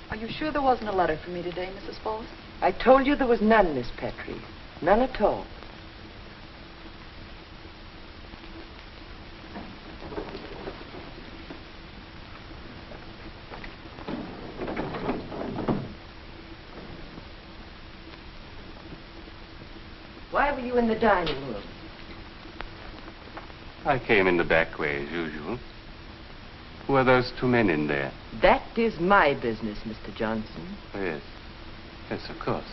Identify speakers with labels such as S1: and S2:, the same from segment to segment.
S1: Are you sure there wasn't a letter for me today, Mrs. Foss?
S2: I told you there was none, Miss Petrie. None at all. Why were you in the dining room?
S3: I came in the back way, as usual. Who are those two men in there?
S2: That is my business, Mr. Johnson.
S3: Oh, yes. Yes, of course.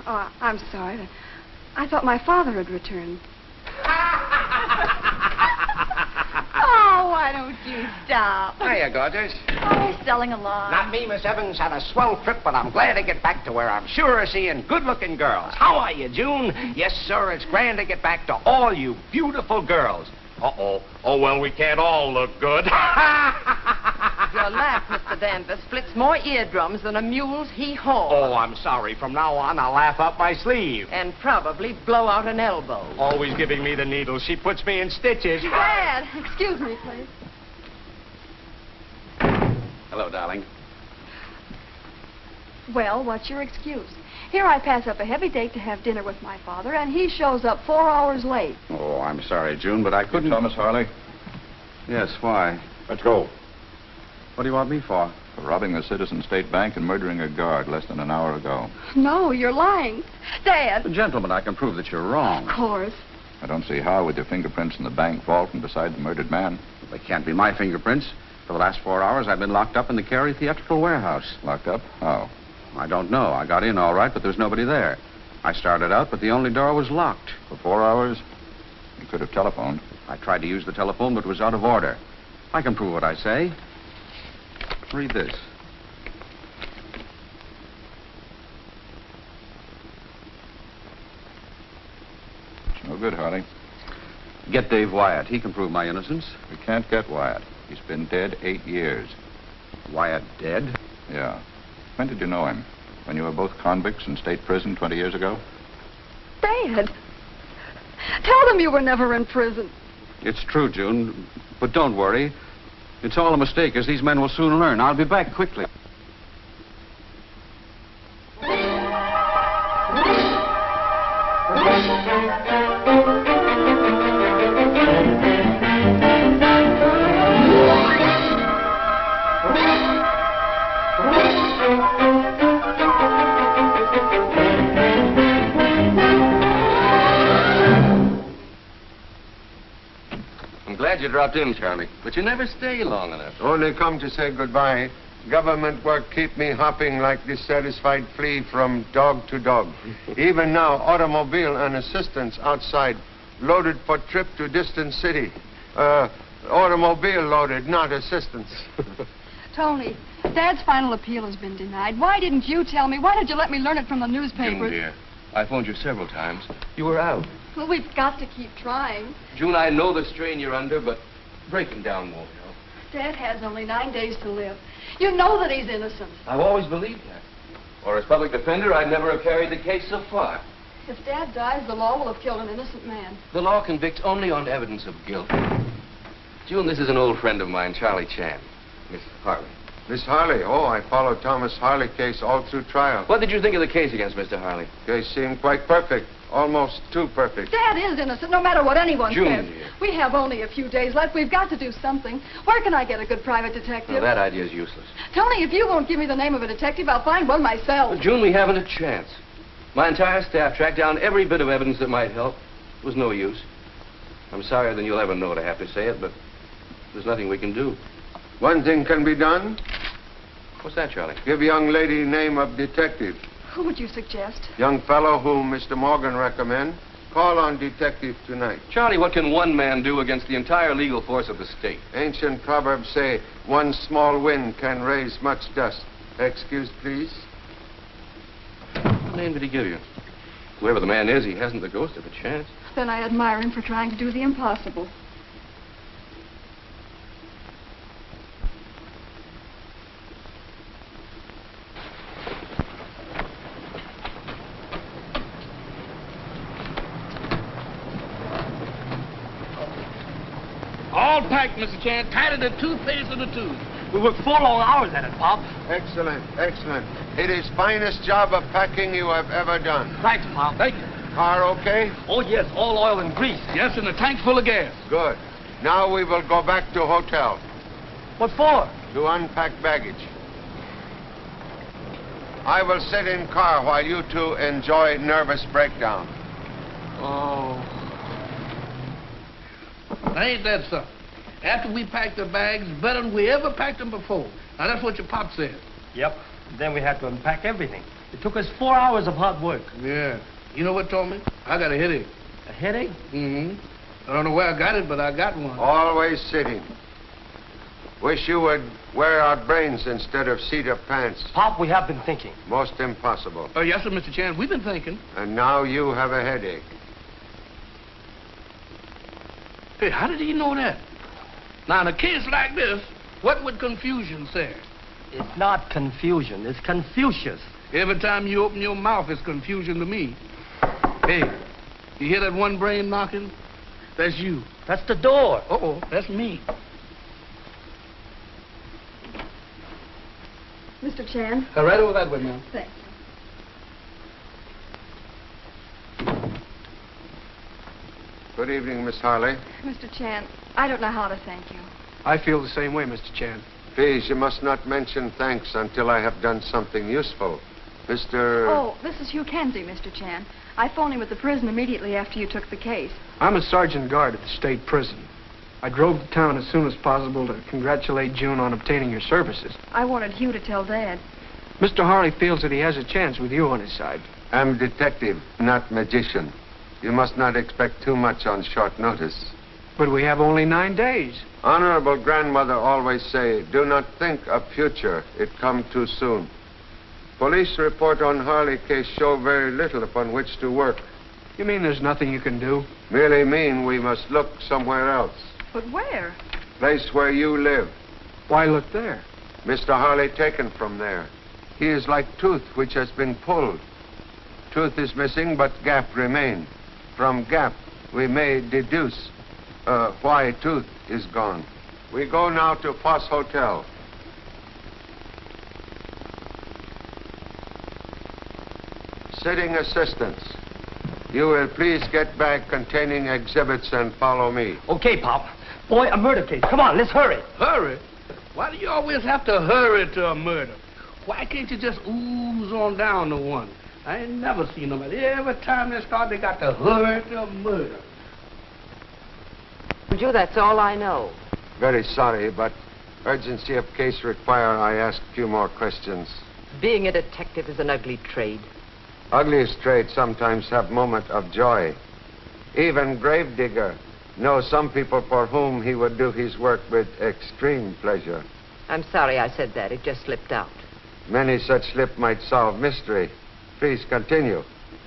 S4: Oh, I'm sorry. I thought my father had returned. Oh, why don't you stop?
S5: Hiya, gorgeous.
S4: Oh, he's selling along.
S5: Not me, Miss Evans. Had a swell trip, but I'm glad to get back to where I'm sure of seeing good-looking girls. How are you, June? Yes, sir, it's grand to get back to all you beautiful girls. Uh-oh. Oh, well, we can't all look good.
S2: Your laugh, Mr. Danvers, splits more eardrums than a mule's hee-haw.
S5: Oh, I'm sorry. From now on, I'll laugh up my sleeve.
S2: And probably blow out an elbow.
S5: Always giving me the needle. She puts me in stitches.
S4: Dad, excuse me, please.
S5: Hello, darling.
S4: Well, what's your excuse? Here I pass up a heavy date to have dinner with my father, and he shows up 4 hours late.
S6: Oh, I'm sorry, June, but I couldn't...
S7: Thomas Harley,
S6: Yes, why?
S7: let's go.
S6: What do you want me for?
S7: For robbing the Citizen State Bank and murdering a guard less than an hour ago.
S4: No, you're lying. Dad.
S6: Gentlemen, I can prove that you're wrong.
S4: Of course.
S7: I don't see how with your fingerprints in the bank vault and beside the murdered man.
S6: They can't be my fingerprints. For the last 4 hours, I've been locked up in the Cary Theatrical Warehouse.
S7: Locked up? How?
S6: I don't know. I got in all right, but there was nobody there. I started out, but the only door was locked.
S7: For 4 hours? You could have telephoned.
S6: I tried to use the telephone, but it was out of order. I can prove what I say. Read this.
S7: It's no good, Harley.
S6: Get Dave Wyatt. He can prove my innocence.
S7: We can't get Wyatt. He's been dead 8 years.
S6: Wyatt dead?
S7: Yeah. When did you know him? When you were both convicts in state prison 20 years ago?
S4: Dad. Tell them you were never in prison.
S6: It's true, June. But don't worry. It's all a mistake, as these men will soon learn. I'll be back quickly.
S3: Glad you dropped in, Charlie. But you never stay long enough.
S8: Only come to say goodbye. Government work keep me hopping like dissatisfied flea from dog to dog. Even now, automobile and assistance outside, loaded for trip to distant city. Automobile loaded, not assistance.
S4: Tony, Dad's final appeal has been denied. Why didn't you tell me? Why did you let me learn it from the
S3: June,
S4: newspapers?
S3: dear, I phoned you several times. You were out.
S4: Well, we've got to keep trying.
S3: June, I know the strain you're under, but breaking down won't help.
S4: Dad has only 9 days to live. You know that he's innocent.
S3: I've always believed that. Or as public defender, I'd never have carried the case so far.
S4: If Dad dies, the law will have killed an innocent man.
S3: The law convicts only on evidence of guilt. June, this is an old friend of mine, Charlie Chan. Miss Harley.
S8: Miss Harley, oh, I followed Thomas Harley case all through trial.
S3: What did you think of the case against Mr. Harley?
S8: Case seemed quite perfect. Almost too perfect.
S4: Dad is innocent, no matter what anyone
S3: June,
S4: says.
S3: dear.
S4: We have only a few days left. We've got to do something. Where can I get a good private detective?
S3: Well, that idea is useless.
S4: Tony, if you won't give me the name of a detective, I'll find one myself.
S3: Well, June, we haven't a chance. My entire staff tracked down every bit of evidence that might help. It was no use. I'm sorrier than you'll ever know to have to say it, but there's nothing we can do.
S8: One thing can be done.
S3: What's that, Charlie?
S8: Give young lady name of detective.
S4: Who would you suggest?
S8: Young fellow whom Mr. Morgan recommend. Call on detective tonight.
S3: Charlie, what can one man do against the entire legal force of the state?
S8: Ancient proverbs say, one small wind can raise much dust. Excuse, please.
S3: What name did he give you? Whoever the man is, he hasn't the ghost of a chance.
S4: Then I admire him for trying to do the impossible.
S9: right, Mr. Chan. Tighter than toothpaste in the tooth. We worked 4 long hours at it, Pop.
S8: Excellent, excellent. It is finest job of packing you have ever done.
S9: Thanks, Pop. Thank you.
S8: Car okay?
S9: Oh, yes, all oil and grease. Yes, and the tank's full of gas.
S8: Good. Now we will go back to hotel
S9: What for?
S8: to unpack baggage. I will sit in car while you two enjoy nervous breakdown.
S9: Oh. Now, ain't that something? After we packed the bags, better than we ever packed them before. Now, that's what your pop said.
S10: Yep. Then we had to unpack everything. It took us 4 hours of hard work.
S9: Yeah. You know what told me? I got a headache.
S10: A headache?
S9: Mm-hmm. I don't know where I got it, but I got one.
S8: Always sitting. Wish you would wear out brains instead of seat-up pants.
S10: Pop, we have been thinking.
S8: Most impossible.
S9: Oh, yes, sir, Mr. Chan. We've been thinking.
S8: And now you have a headache.
S9: Hey, how did he know that? Now, in a case like this, what would confusion say?
S10: It's not confusion. It's Confucius.
S9: Every time you open your mouth, it's confusion to me. Hey, you hear that one brain knocking? That's you.
S10: That's the door.
S9: Uh-oh, that's me.
S4: Mr. Chan.
S9: Right over that way, ma'am.
S4: Thanks.
S8: Good evening, Miss Harley.
S4: Mr. Chan, I don't know how to thank you.
S9: I feel the same way, Mr. Chan.
S8: Please, you must not mention thanks until I have done something useful. Mr.
S4: Oh, this is Hugh Kenzie, Mr. Chan. I phoned him at the prison immediately after you took the case.
S11: I'm a sergeant guard at the state prison. I drove to town as soon as possible to congratulate June on obtaining your services.
S4: I wanted Hugh to tell Dad.
S11: Mr. Harley feels that he has a chance with you on his side.
S8: I'm detective, not magician. You must not expect too much on short notice.
S11: But we have only 9 days.
S8: Honorable grandmother always say, do not think of future. It come too soon. Police report on Harley case show very little upon which to work.
S11: You mean there's nothing you can do?
S8: Merely mean we must look somewhere else.
S4: But where?
S8: Place where you live.
S11: Why look there?
S8: Mr. Harley taken from there. He is like tooth which has been pulled. Tooth is missing, but gap remain. From gap, we may deduce why tooth is gone. We go now to Foss Hotel. Sitting assistants, you will please get bag containing exhibits and follow me.
S10: Okay, Pop. Boy, a murder case. Come on, let's hurry.
S9: Hurry? Why do you always have to hurry to a murder? Why can't you just ooze on down to one? I ain't never seen nobody. Every time they start, they got to hurry to a murder.
S2: Joe, that's all I know.
S8: Very sorry, but urgency of case require I ask a few more questions.
S2: Being a detective is an ugly trade.
S8: Ugliest trade sometimes have moment of joy. Even gravedigger knows some people for whom he would do his work with extreme pleasure.
S2: I'm sorry I said that. It just slipped out.
S8: Many such slip might solve mystery. Please continue.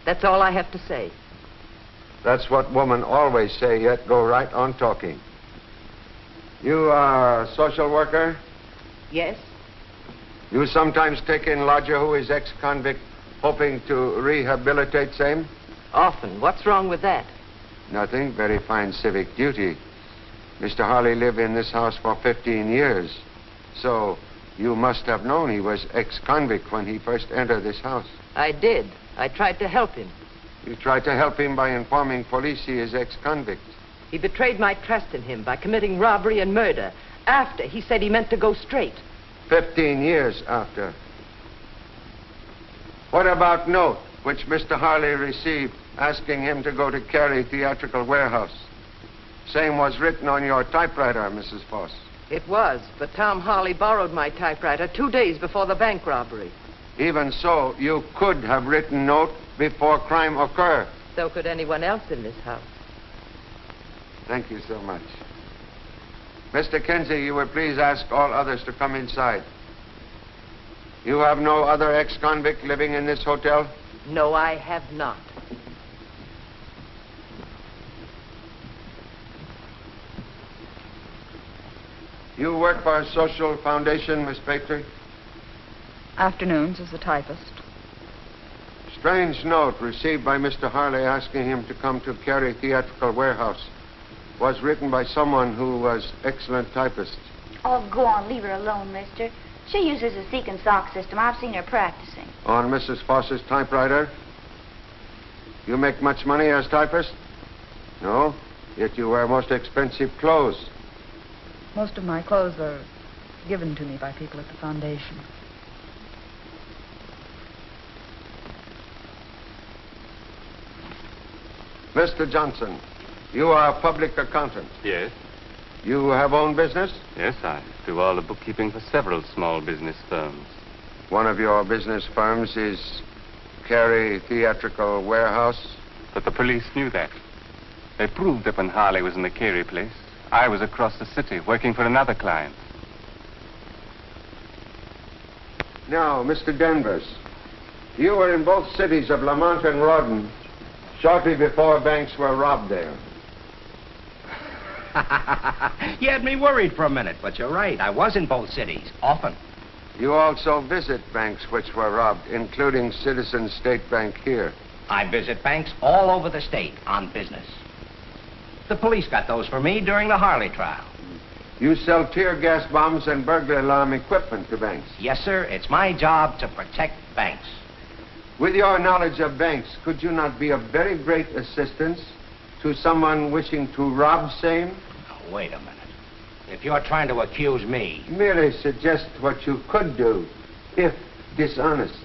S2: That's all I have to say.
S8: That's what women always say, yet go right on talking. You are a social worker?
S2: Yes?
S8: You sometimes take in lodger who is ex-convict, hoping to rehabilitate same?
S2: Often. What's wrong with that?
S8: Nothing. Very fine civic duty. Mr. Harley lived in this house for 15 years. So you must have known he was ex-convict when he first entered this house.
S2: I did. I tried to help him.
S8: You tried to help him by informing police he is ex-convict.
S2: He betrayed my trust in him by committing robbery and murder after he said he meant to go straight.
S8: 15 years after. What about note which Mr. Harley received asking him to go to Cary Theatrical Warehouse? Same was written on your typewriter, Mrs. Foss.
S2: It was, but Tom Harley borrowed my typewriter 2 days before the bank robbery.
S8: Even so, you could have written note before crime occurred.
S2: So could anyone else in this house.
S8: Thank you so much. Mr. Kenzie, you will please ask all others to come inside. You have no other ex-convict living in this hotel?
S2: No, I have not.
S8: You work for a social foundation, Miss Patrick?
S1: Afternoons as a typist.
S8: Strange note received by Mr. Harley asking him to come to Cary Theatrical Warehouse. was written by someone who was excellent typist.
S12: Oh, go on, leave her alone, mister. She uses a seek and sock system. I've seen her practicing.
S8: On Mrs. Foss's typewriter? You make much money as typist? No, yet you wear most expensive clothes.
S1: Most of my clothes are given to me by people at the foundation.
S8: Mr. Johnson, you are a public accountant.
S13: Yes.
S8: You have own business?
S13: Yes, I do all the bookkeeping for several small business firms.
S8: One of your business firms is Carey Theatrical Warehouse?
S13: But the police knew that. They proved that when Harley was in the Carey place, I was across the city working for another client.
S8: Now, Mr. Danvers, you were in both cities of Lamont and Rawdon shortly before banks were robbed there.
S5: You had me worried for a minute, but you're right. I was in both cities, often.
S8: You also visit banks which were robbed, including Citizens State Bank here.
S5: I visit banks all over the state on business. The police got those for me during the Harley trial.
S8: You sell tear gas bombs and burglar alarm equipment to banks.
S5: Yes, sir. It's my job to protect banks.
S8: With your knowledge of banks, could you not be of very great assistance to someone wishing to rob same?
S5: Now, wait a minute. If you're trying to accuse me...
S8: Merely suggest what you could do, if dishonest.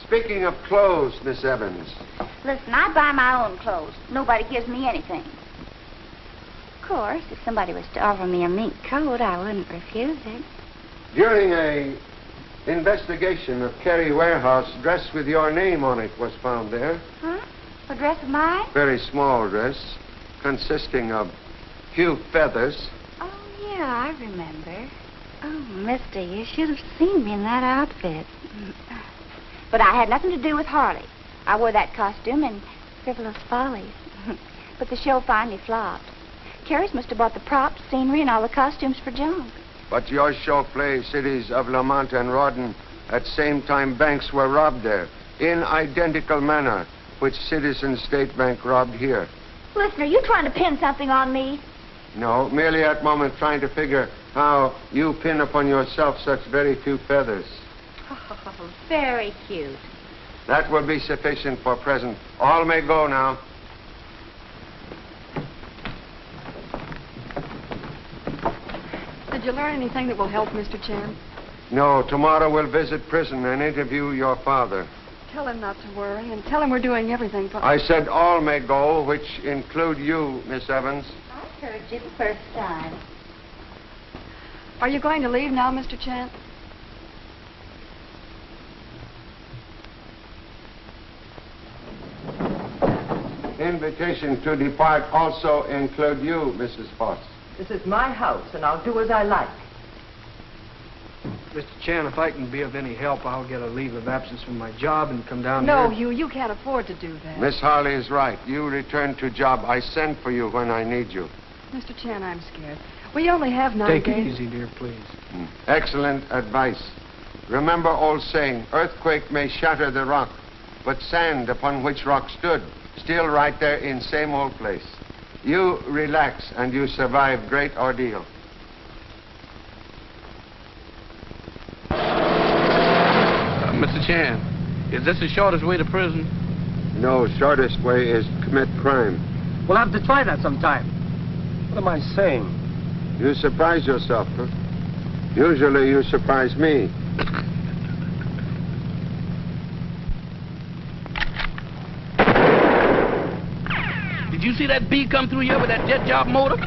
S8: Speaking of clothes, Miss Evans.
S12: Listen, I buy my own clothes. Nobody gives me anything. Of course, if somebody was to offer me a mink coat, I wouldn't refuse it.
S8: During a investigation of Carey Warehouse, dress with your name on it was found there.
S12: Huh? A dress of mine?
S8: Very small dress, consisting of few feathers.
S12: Oh, yeah, I remember. Oh, mister, you should have seen me in that outfit. But I had nothing to do with Harley. I wore that costume in Frivolous Follies. But the show finally flopped. Carey's must have bought the props, scenery, and all the costumes for junk.
S8: But your show plays cities of Lamont and Rawdon. At same time, banks were robbed there, in identical manner, which Citizens State Bank robbed here.
S12: Listen, are you trying to pin something on me?
S8: No, merely at moment trying to figure how you pin upon yourself such very few feathers.
S12: Oh, very cute.
S8: That will be sufficient for present. All may go now.
S4: Did you learn anything that will help, Mr. Chan?
S8: No, tomorrow we'll visit prison and interview your father.
S4: Tell him not to worry, and tell him we're doing everything for...
S8: I said all may go, which include you, Miss Evans.
S12: I heard you the first time.
S4: Are you going to leave now, Mr. Chan?
S8: Invitation to depart also include you, Mrs. Foss.
S2: This is my house, and I'll do as I like.
S11: Mr. Chan, if I can be of any help, I'll get a leave of absence from my job and come down
S4: No,
S11: here.
S4: you can't afford to do that.
S8: Miss Harley is right. You return to job. I send for you when I need you.
S4: Mr. Chan, I'm scared. We only have 9 days.
S11: Take it easy, dear, please.
S8: Excellent advice. Remember old saying, earthquake may shatter the rock, but sand upon which rock stood, still right there in same old place. You relax and you survive great ordeal.
S9: Mr. Chan, is this the shortest way to prison?
S8: No, shortest way is commit crime.
S10: We'll have to try that sometime. What am I saying?
S8: You surprise yourself, huh? Usually you surprise me.
S9: Did you see that bee come through here with that jet job motor?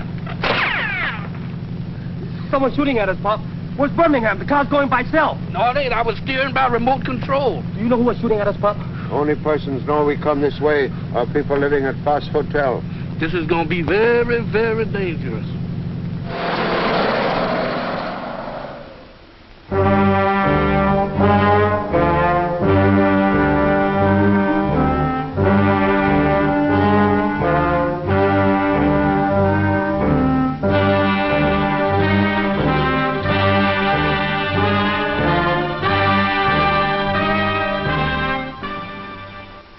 S10: Someone's shooting at us, Pop. Where's Birmingham? The car's going by itself.
S9: No, it ain't. I was steering by remote control.
S10: Do you know who was shooting at us, Pop?
S8: Only persons know we come this way are people living at Foss Hotel.
S9: This is going to be very, very dangerous.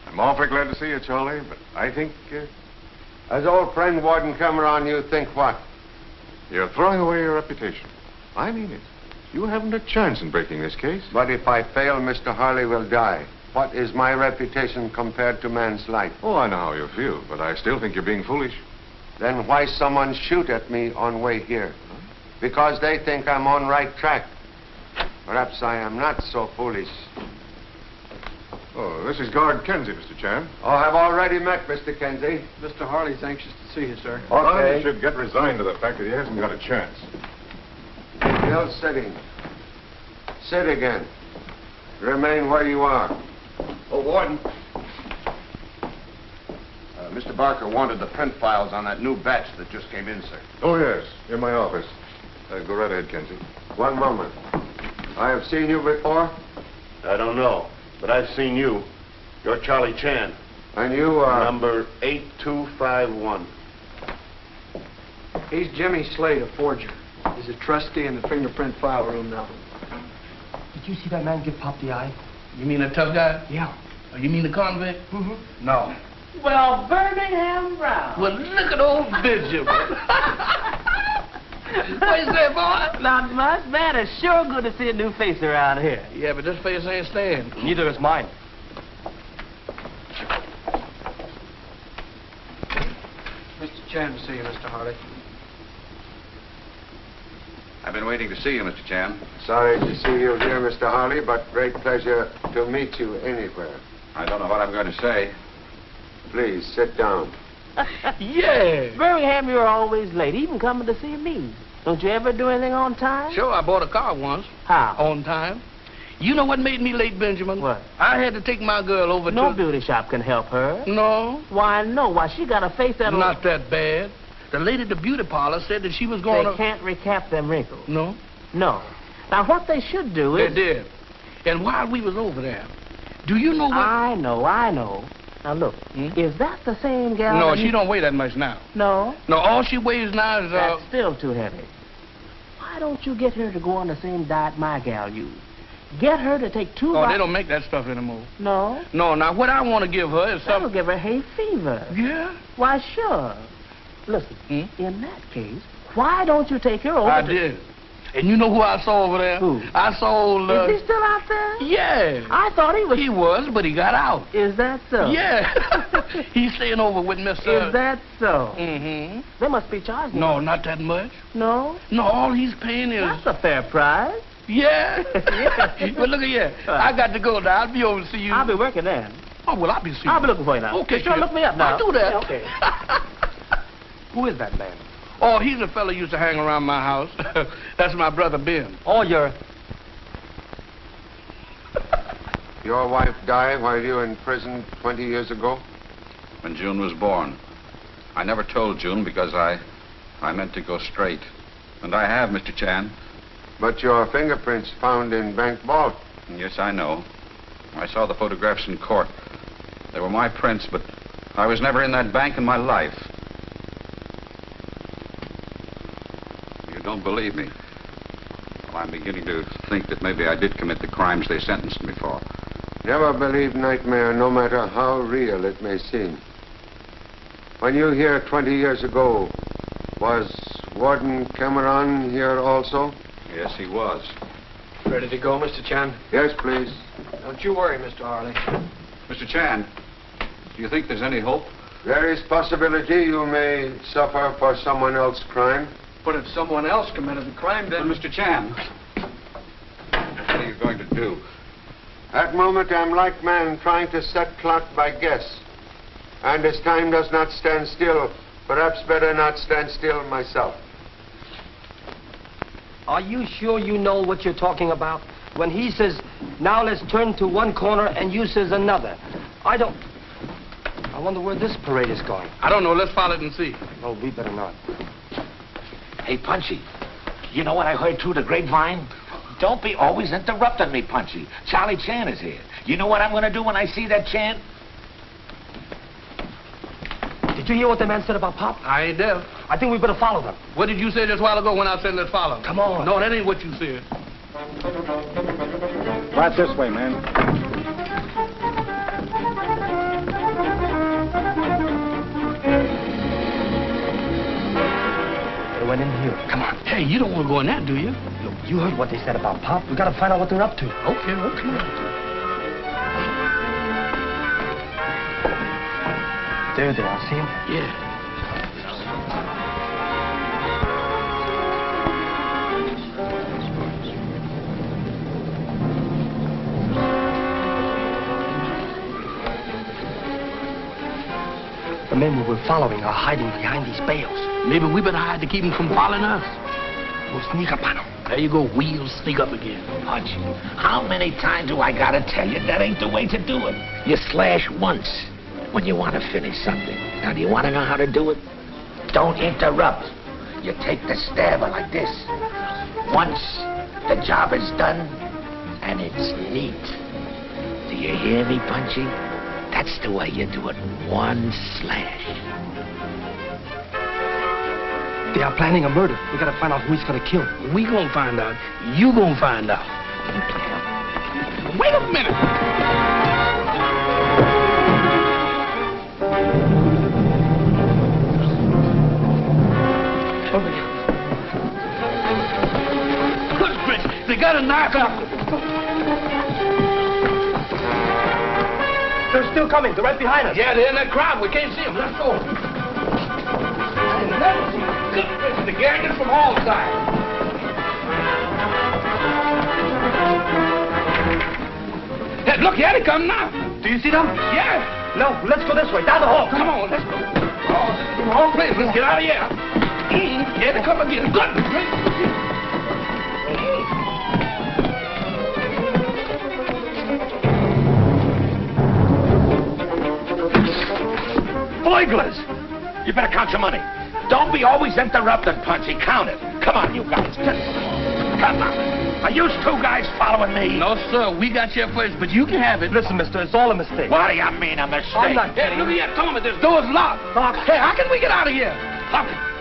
S7: I'm awfully glad to see you, Charlie, but I think
S8: As old friend Warden Cameron, you think what?
S7: You're throwing away your reputation. I mean it. You haven't a chance in breaking this case.
S8: But if I fail, Mr. Harley will die. What is my reputation compared to man's life?
S7: Oh, I know how you feel, but I still think you're being foolish.
S8: Then why someone shoot at me on way here? Because they think I'm on right track. Perhaps I am not so foolish.
S7: Oh, this is Guard Kenzie, Mr. Chan.
S8: Oh, I've already met Mr. Kenzie.
S11: Mr. Harley's anxious to see you, sir.
S8: Okay.
S7: You should get resigned to the fact that he hasn't got a chance.
S8: Still sitting. Sit again. Remain where you are.
S5: Oh, Warden. Mr. Barker wanted the print files on that new batch that just came in, sir.
S7: Oh, yes, in my office. Go right ahead, Kenzie.
S8: One moment. I have seen you before?
S14: I don't know, but I've seen you. You're Charlie Chan.
S8: And you are?
S14: Number 8251.
S11: He's Jimmy Slade, a forger. He's a trustee in the fingerprint file room now.
S10: Did you see that man give Pop the eye?
S9: You mean the tough guy?
S10: Yeah.
S9: Oh, you mean the convict?
S10: Mm-hmm.
S9: No.
S10: Well, Birmingham Brown.
S9: Well, look at old Benjamin. What you say, boy?
S10: Not much, man. It's sure good to see a new face around here.
S9: Yeah, but this face ain't staying.
S10: Neither is mine.
S11: Mr. Chan to see you, Mr. Harley.
S6: I've been waiting to see you, Mr. Chan.
S8: Sorry to see you here, Mr. Harley, but great pleasure to meet you anywhere.
S6: I don't know what I'm going to say.
S8: Please, sit down.
S10: Yeah. Birmingham, you're always late, even coming to see me. Don't you ever do anything on time?
S9: Sure, I bought a car once.
S10: How?
S9: On time. You know what made me late, Benjamin?
S10: What?
S9: I had to take my girl over
S10: No
S9: to...
S10: beauty shop can help her.
S9: No.
S10: Why, no. Why, she got a face that'll...
S9: Not that bad. The lady at the beauty parlor said that she was going to...
S10: They can't recap them wrinkles.
S9: No.
S10: No. Now, what they should do is...
S9: They did. And while we was over there, do you know what...
S10: I know. Now, look, is that the same gal?
S9: No, she don't weigh that much now.
S10: No?
S9: No, all she weighs now is...
S10: That's still too heavy. Why don't you get her to go on the same diet my gal used? Get her to take 2...
S9: Oh, they don't make that stuff anymore.
S10: No?
S9: No, now, what I want to give her is
S10: That'll give her hay fever.
S9: Yeah?
S10: Why, sure. Listen, in that case, why don't you take her over
S9: I did. And you know who I saw over there?
S10: Who?
S9: I saw...
S10: Is he still out there?
S9: Yeah.
S10: I thought he was...
S9: He was, but he got out.
S10: Is that so?
S9: Yeah. He's staying over with Mr...
S10: Is that so?
S9: Mm-hmm.
S10: They must be charging
S9: No,
S10: him.
S9: not that much.
S10: No?
S9: No, all he's paying is...
S10: That's a fair price.
S9: Yeah.
S10: Yeah.
S9: But look at here. I got to go now. I'll be over to see you.
S10: I'll be working then.
S9: Oh, well, I'll be seeing you.
S10: I'll be looking for you now.
S9: Okay,
S10: sure,
S9: kid.
S10: look me up now.
S9: I'll do that.
S10: Okay. Who is that man?
S9: Oh, he's a fellow used to hang around my house. That's my brother, Ben.
S10: Oh, you're...
S8: Your wife died while you were in prison 20 years ago?
S6: When June was born. I never told June because I meant to go straight. And I have, Mr. Chan.
S8: But your fingerprints found in bank vault.
S6: Yes, I know. I saw the photographs in court. They were my prints, but I was never in that bank in my life. You don't believe me? Well, I'm beginning to think that maybe I did commit the crimes they sentenced me for.
S8: Never believe nightmare, no matter how real it may seem. When you here 20 years ago, was Warden Cameron here also?
S6: Yes, he was.
S11: Ready to go, Mr. Chan?
S8: Yes, please.
S11: Don't you worry, Mr. Harley.
S6: Mr. Chan, do you think there's any hope?
S8: There is possibility you may suffer for someone else's crime.
S11: But if someone else committed the crime, then...
S6: Mr. Chan, what are you going to do?
S8: At moment, I'm like man trying to set clock by guess. And as time does not stand still, perhaps better not stand still myself.
S10: Are you sure you know what you're talking about? When he says, now let's turn to one corner, and you says another. I wonder where this parade is going.
S9: I don't know. Let's follow it and see.
S10: Oh, we better not.
S5: Hey, Punchy, you know what I heard through the grapevine? Don't be always interrupting me, Punchy. Charlie Chan is here. You know what I'm going to do when I see that Chan?
S10: Did you hear what the man said about Pop?
S9: I ain't deaf.
S10: I think we better follow them.
S9: What did you say just a while ago when I said let's follow?
S10: Come on.
S9: No, that ain't what you said.
S7: Right this way, man.
S10: went in here. Come on.
S9: Hey, you don't want to go in that, do you?
S10: Look, you heard what they said about Pop. We gotta find out what they're up to.
S9: Okay, well, come on.
S10: There they are. See him?
S9: Yeah.
S10: The men we were following are hiding behind these bales.
S9: Maybe we better hide to keep them from following us.
S10: We'll sneak up on them.
S9: There you go. We'll sneak up again.
S5: Punch, how many times do I gotta tell you that ain't the way to do it? You slash once when you want to finish something. Now, do you want to know how to do it? Don't interrupt. You take the stabber like this. Once the job is done, and it's neat. Do you hear me, Punchy? That's the way you do it. One slash.
S10: They are planning a murder. We gotta find out who he's gonna kill.
S9: We gonna find out. You gonna find out. Wait a minute. Footprints. They got a knife out.
S10: They're still coming. They're right behind us.
S9: Yeah, they're in that crowd. We can't see them. Let's go. The gang is from all sides. Hey, look, here they come now.
S10: Do you see them?
S9: Yeah.
S10: No, let's go this way. Down the hall.
S9: Come on, let's go. Oh, this is the wrong place. Let's get out of here. Here they come again. Good.
S5: Burglars! You better count your money. Don't be always interrupting, Punchy. Count it. Come on, you guys. Come on. Are you two guys following me?
S9: No, sir. We got here first, but you can have it.
S10: Listen, mister, it's all a mistake.
S5: What do you mean, a mistake?
S10: I'm not
S9: Hey, look here. Tell me this door's locked. Hey, how can we get out of here?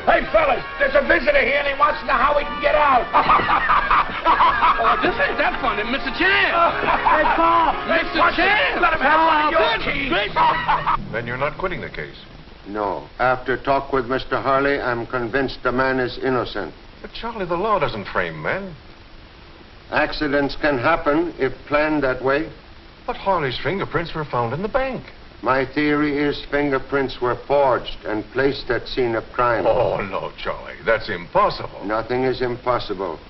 S5: Hey, fellas, there's a visitor here, and he wants to know how we can get out.
S9: Oh, this ain't that funny, Mr. Chan.
S10: Hey, Pop.
S9: Mr. Chan.
S5: Let him have one of your keys.
S7: Then you're not quitting the case.
S8: No. After talk with Mr. Harley, I'm convinced the man is innocent.
S7: But Charlie, the law doesn't frame men.
S8: Accidents can happen if planned that way.
S7: But Harley's fingerprints were found in the bank.
S8: My theory is fingerprints were forged and placed at scene of crime.
S7: Oh, no, Charlie. That's impossible.
S8: Nothing is impossible.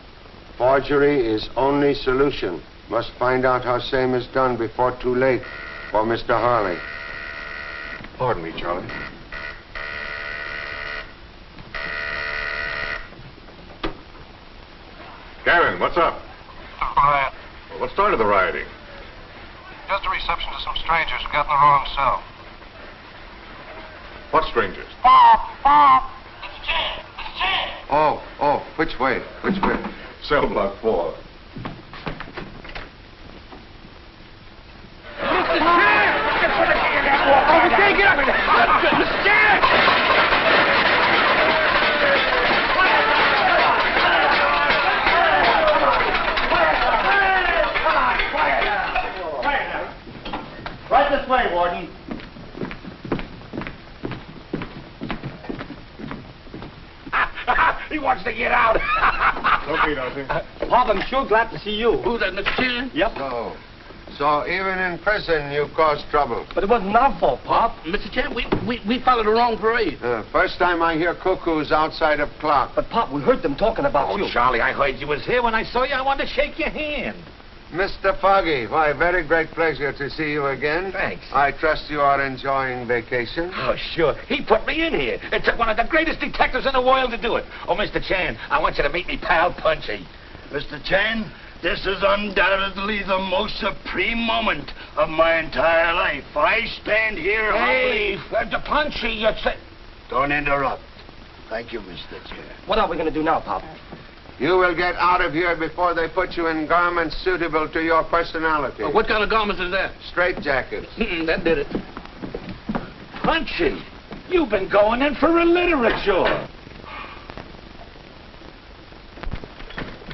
S8: Forgery is only solution. Must find out how same is done before too late for Mr. Harley.
S7: Pardon me, Charlie. Karen, what's up?
S15: Riot.
S7: Well, what started the rioting?
S15: Just a reception to some strangers who got in the wrong cell.
S7: What strangers?
S8: Oh, which way? Which way?
S7: Cell block 4.
S9: Mr. Chan! Oh, we can't get up. Mr. Chan!
S10: Right this way, Warden.
S5: He wants to get out.
S7: Okay, Doctor.
S10: Pop, I'm sure glad to see you.
S9: Who's that, Mr. Chan?
S10: Yep.
S8: So even in prison, you caused trouble.
S10: But it wasn't our fault, Pop.
S9: Mr. Chan, we followed the wrong parade.
S8: First time I hear cuckoos outside of clock.
S10: But, Pop, we heard them talking about you.
S5: Charlie, I heard you was here. When I saw you, I wanted to shake your hand.
S8: Mr. Foggy, why, very great pleasure to see you again.
S5: Thanks.
S8: I trust you are enjoying vacation.
S5: Oh, sure. He put me in here. It took one of the greatest detectives in the world to do it. Oh, Mr. Chan, I want you to meet me pal, Punchy.
S15: Mr. Chan, this is undoubtedly the most supreme moment of my entire life. I stand here
S5: Hey,
S15: humbly...
S5: Punchy, you say...
S15: Don't interrupt. Thank you, Mr. Chan.
S10: What are we going to do now, Pop?
S8: You will get out of here before they put you in garments suitable to your personality.
S9: What kind of garments is that?
S8: Straight jackets.
S9: That did it.
S5: Punchy, you've been going in for a literature.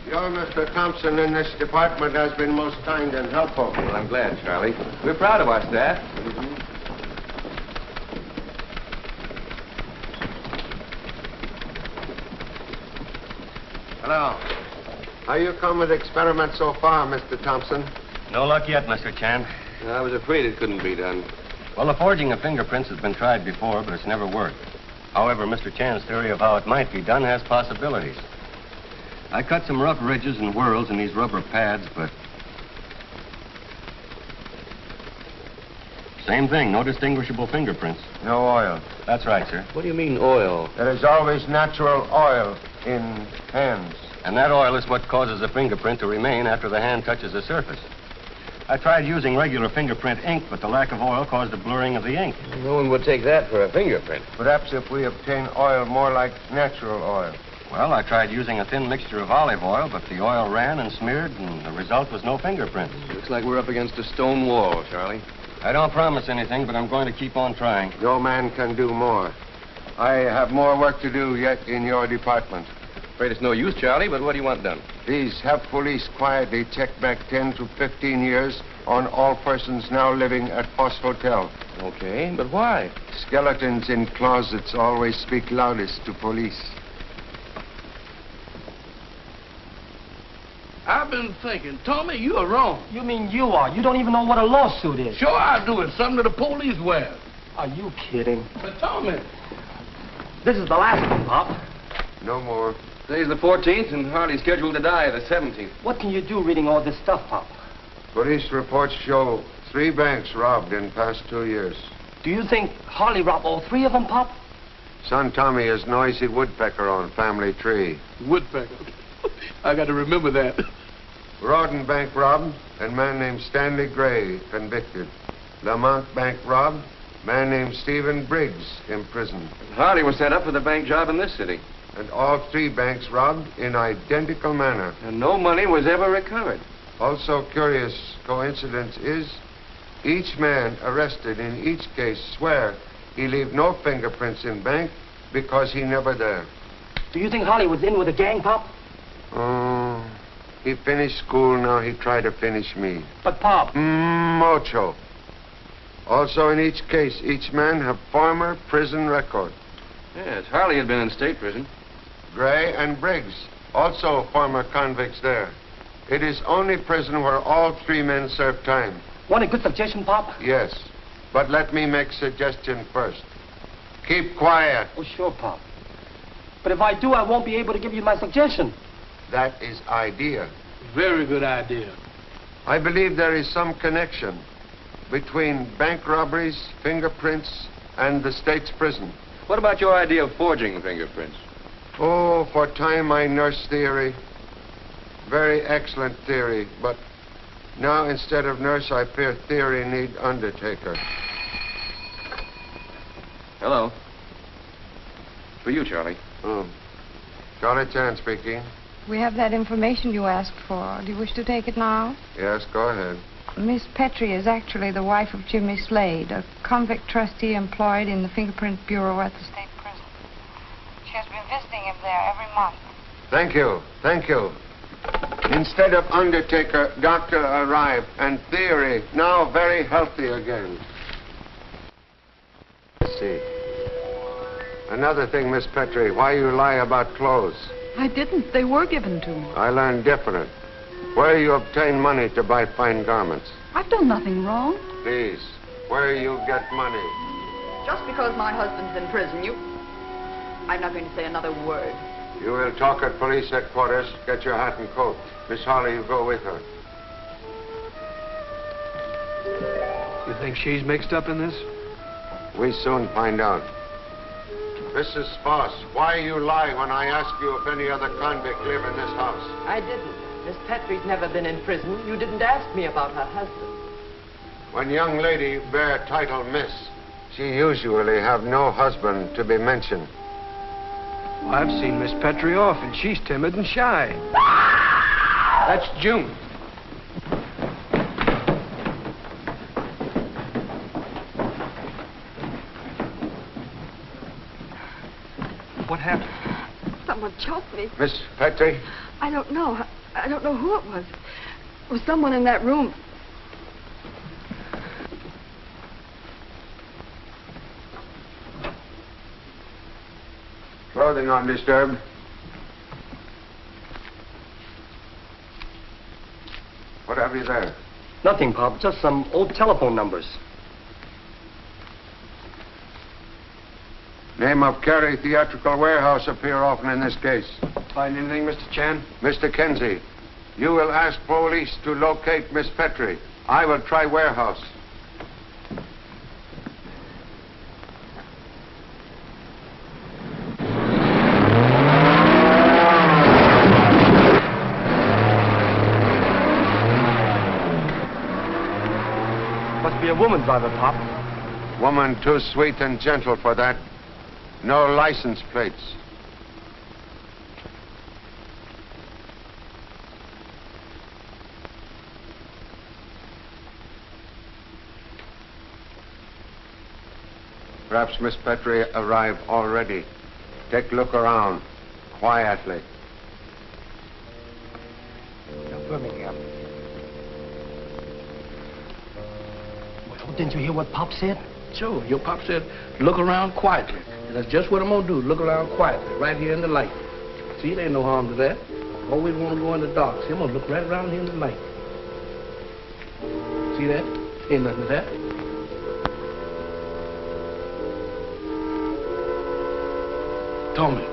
S8: Your Mr. Thompson in this department has been most kind and helpful.
S3: Well, I'm glad, Charlie. We're proud of our staff.
S8: Hello. How you come with experiments so far, Mr. Thompson?
S16: No luck yet, Mr. Chan.
S3: I was afraid it couldn't be done.
S16: Well, the forging of fingerprints has been tried before, but it's never worked. However, Mr. Chan's theory of how it might be done has possibilities. I cut some rough ridges and whorls in these rubber pads, but... Same thing, no distinguishable fingerprints.
S8: No oil.
S16: That's right, sir.
S3: What do you mean, oil?
S8: There is always natural oil in hands.
S16: And that oil is what causes the fingerprint to remain after the hand touches the surface. I tried using regular fingerprint ink, but the lack of oil caused a blurring of the ink.
S3: No one would take that for a fingerprint.
S8: Perhaps if we obtain oil more like natural oil.
S16: Well, I tried using a thin mixture of olive oil, but the oil ran and smeared, and the result was no fingerprints.
S3: Looks like we're up against a stone wall, Charlie.
S16: I don't promise anything, but I'm going to keep on trying.
S8: No man can do more. I have more work to do yet in your department.
S3: Afraid it's no use, Charlie, but what do you want done?
S8: Please have police quietly check back 10 to 15 years on all persons now living at Foss Hotel.
S3: Okay, but why?
S8: Skeletons in closets always speak loudest to police.
S9: I've been thinking, Tommy, you are wrong.
S10: You mean you are? You don't even know what a lawsuit is.
S9: Sure I do. It's something that the police wear.
S10: Are you kidding?
S9: But Tommy...
S10: This is the last one, Pop.
S8: No more.
S3: Today's the 14th, and Harley's scheduled to die the 17th.
S10: What can you do reading all this stuff, Pop?
S8: Police reports show 3 banks robbed in past 2 years.
S10: Do you think Harley robbed all 3 of them, Pop?
S8: Son Tommy is noisy woodpecker on family tree.
S9: Woodpecker. I got to remember that.
S8: Rawdon Bank robbed, and man named Stanley Gray convicted. Lamont Bank robbed, man named Stephen Briggs imprisoned.
S3: Harley was set up for the bank job in this city.
S8: And all 3 banks robbed in identical manner.
S3: And no money was ever recovered.
S8: Also curious coincidence is, each man arrested in each case swear he leave no fingerprints in bank because he never there.
S10: Do you think Harley was in with a gang, Pop?
S8: Oh, he finished school, now he try to finish me.
S10: But, Pop...
S8: Mocho. Also in each case, each man have former prison record.
S3: Yes, Harley had been in state prison.
S8: Gray and Briggs, also former convicts there. It is only prison where all 3 men serve time.
S10: Want a good suggestion, Pop?
S8: Yes, but let me make suggestion first. Keep quiet.
S10: Oh, sure, Pop. But if I do, I won't be able to give you my suggestion.
S8: That is idea.
S9: Very good idea.
S8: I believe there is some connection between bank robberies, fingerprints, and the state's prison.
S3: What about your idea of forging fingerprints?
S8: Oh, for time I nurse theory. Very excellent theory, but now instead of nurse, I fear theory need undertaker.
S3: Hello. For you, Charlie.
S8: Oh. Charlie Chan speaking.
S17: We have that information you asked for. Do you wish to take it now?
S8: Yes, go ahead.
S17: Miss Petrie is actually the wife of Jimmy Slade, a convict trustee employed in the Fingerprint Bureau at the state prison. She has been visiting him there every month.
S8: Thank you. Thank you. Instead of undertaker, doctor arrived, and theory now very healthy again. Let's see. Another thing, Miss Petrie, why you lie about clothes?
S1: I didn't. They were given to me.
S8: I learned different. Where you obtain money to buy fine garments?
S1: I've done nothing wrong.
S8: Please, where you get money?
S2: Just because my husband's in prison, I'm not going to say another word.
S8: You will talk at police headquarters. Get your hat and coat. Miss Harley, you go with her.
S11: You think she's mixed up in this?
S8: We soon find out. Mrs. Foss, why you lie when I ask you if any other convict live in this house?
S2: I didn't. Miss Petrie's never been in prison. You didn't ask me about her husband.
S8: When young lady bear title Miss, she usually have no husband to be mentioned.
S11: Well, I've seen Miss Petrie off, and she's timid and shy. That's June. What happened?
S4: Someone choked me.
S8: Miss Petrie?
S4: I don't know. I don't know who it was. It was someone in that room.
S8: Clothing undisturbed. What have you there?
S10: Nothing, Pop. Just some old telephone numbers.
S8: Name of Carey Theatrical Warehouse appear often in this case.
S11: Find anything, Mr. Chan?
S8: Mr. Kenzie, you will ask police to locate Miss Petrie. I will try warehouse.
S10: Must be a woman driver, Pop.
S8: Woman too sweet and gentle for that. No license plates. Perhaps Miss Petrie arrived already. Take a look around, quietly.
S10: Birmingham. Well, didn't you hear what Pop said?
S9: Sure. Your pop said, look around quietly. And that's just what I'm going to do. Look around quietly, right here in the light. See, there ain't no harm to that. Always want to go in the dark. See, I'm going to look right around here in the light. See that? Ain't nothing to that. Tommy,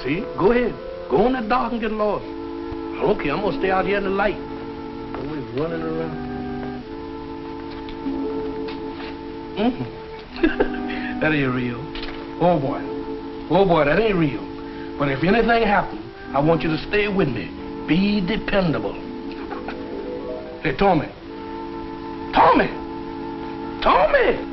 S9: see? Go ahead. Go in the dark and get lost. I don't care. I'm going to stay out here in the light. Always running around. That ain't real. Oh, boy. Oh, boy, that ain't real. But if anything happens, I want you to stay with me. Be dependable. Hey, Tommy. Tommy! Tommy!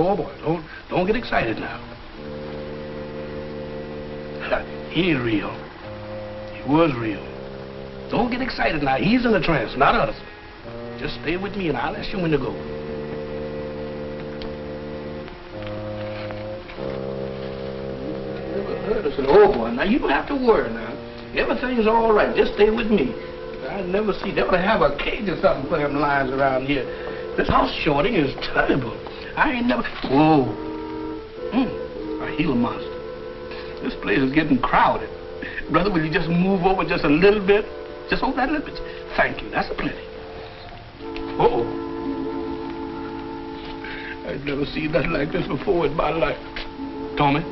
S9: Oh, boy, don't get excited now. He ain't real. He was real. Don't get excited now. He's in the trance, not us. Just stay with me and I'll ask you when to go. Listen, oh, boy, now you don't have to worry now. Everything's all right. Just stay with me. I never see. They ought to have a cage or something for them lions around here. This house shorting is terrible. I ain't never... Whoa. A Gila monster. This place is getting crowded. Brother, will you just move over just a little bit? Just over that little bit. Thank you. That's plenty. Uh-oh. I've never seen nothing like this before in my life. Tommy,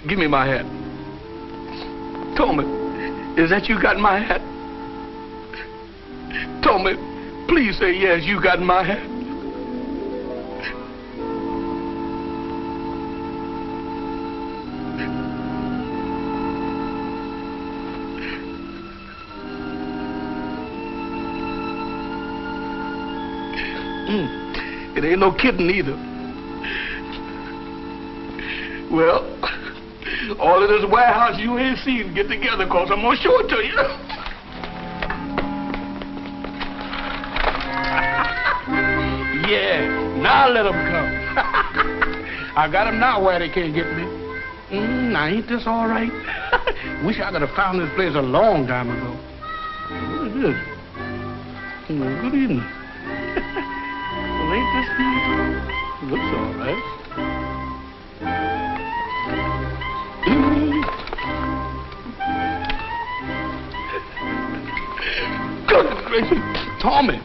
S9: give me my hat. Tommy, is that you got my hat? Tommy, please say yes, you got my hat. It ain't no kidding either. Well, all of this warehouse you ain't seen get together, cause I'm gonna show it to you. Yeah, now let them come. I got them now where they can't get me. Now ain't this all right? Wish I could have found this place a long time ago. What is this? Good evening. Well, ain't this nice? Looks all right. Good gracious. Tommy.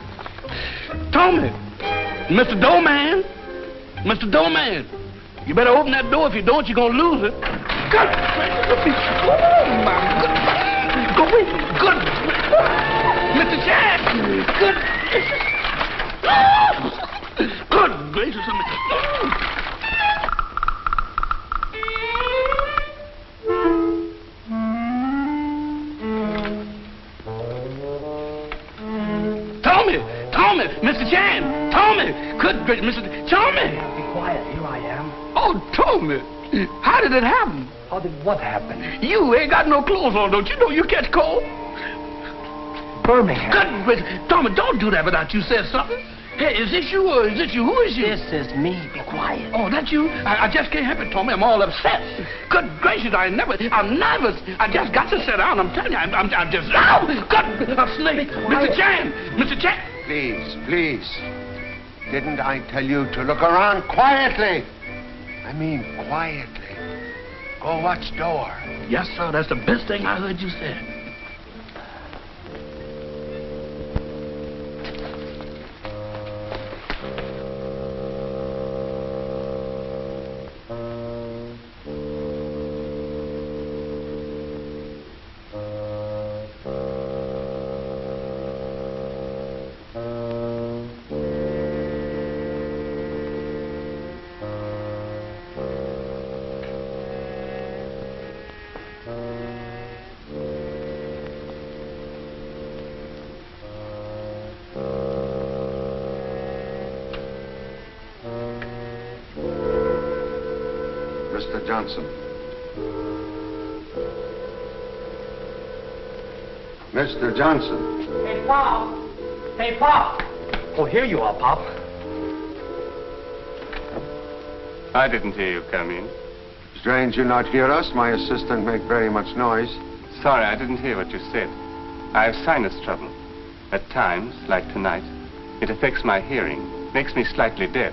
S9: Tommy. Mr. Doorman. Mr. Doorman. You better open that door. If you don't, you're going to lose it. Good gracious. Oh, my goodness. Go away. Good. Mr. Chad. Good gracious. Good gracious. Tommy, Mr. Chan, Tommy, good gracious, Mr. Tommy.
S10: Be quiet, here I am.
S9: Oh, Tommy, how did it happen?
S10: How did what happen?
S9: You ain't got no clothes on, don't you know you catch cold?
S10: Birmingham.
S9: Good. Tommy, don't do that without you said something. Hey, is this you or is this you? Who is you?
S10: This is me. Be quiet.
S9: Oh, that's you? I just can't help it, Tommy. I'm all upset. Good gracious, I'm nervous. I just got to sit down. I'm telling you, I'm just... Oh, good. I'm snake. Mr. Chan. Mr. Chan.
S8: Please. Didn't I tell you to look around quietly? I mean quietly. Go watch door.
S9: Yes, sir. That's the best thing I heard you say.
S8: Mr. Johnson. Mr. Johnson.
S10: Hey, Pop. Hey, Pop. Oh, here you are, Pop.
S13: I didn't hear you come in.
S8: Strange you not hear us. My assistant make very much noise.
S13: Sorry, I didn't hear what you said. I have sinus trouble. At times, like tonight, it affects my hearing, makes me slightly deaf.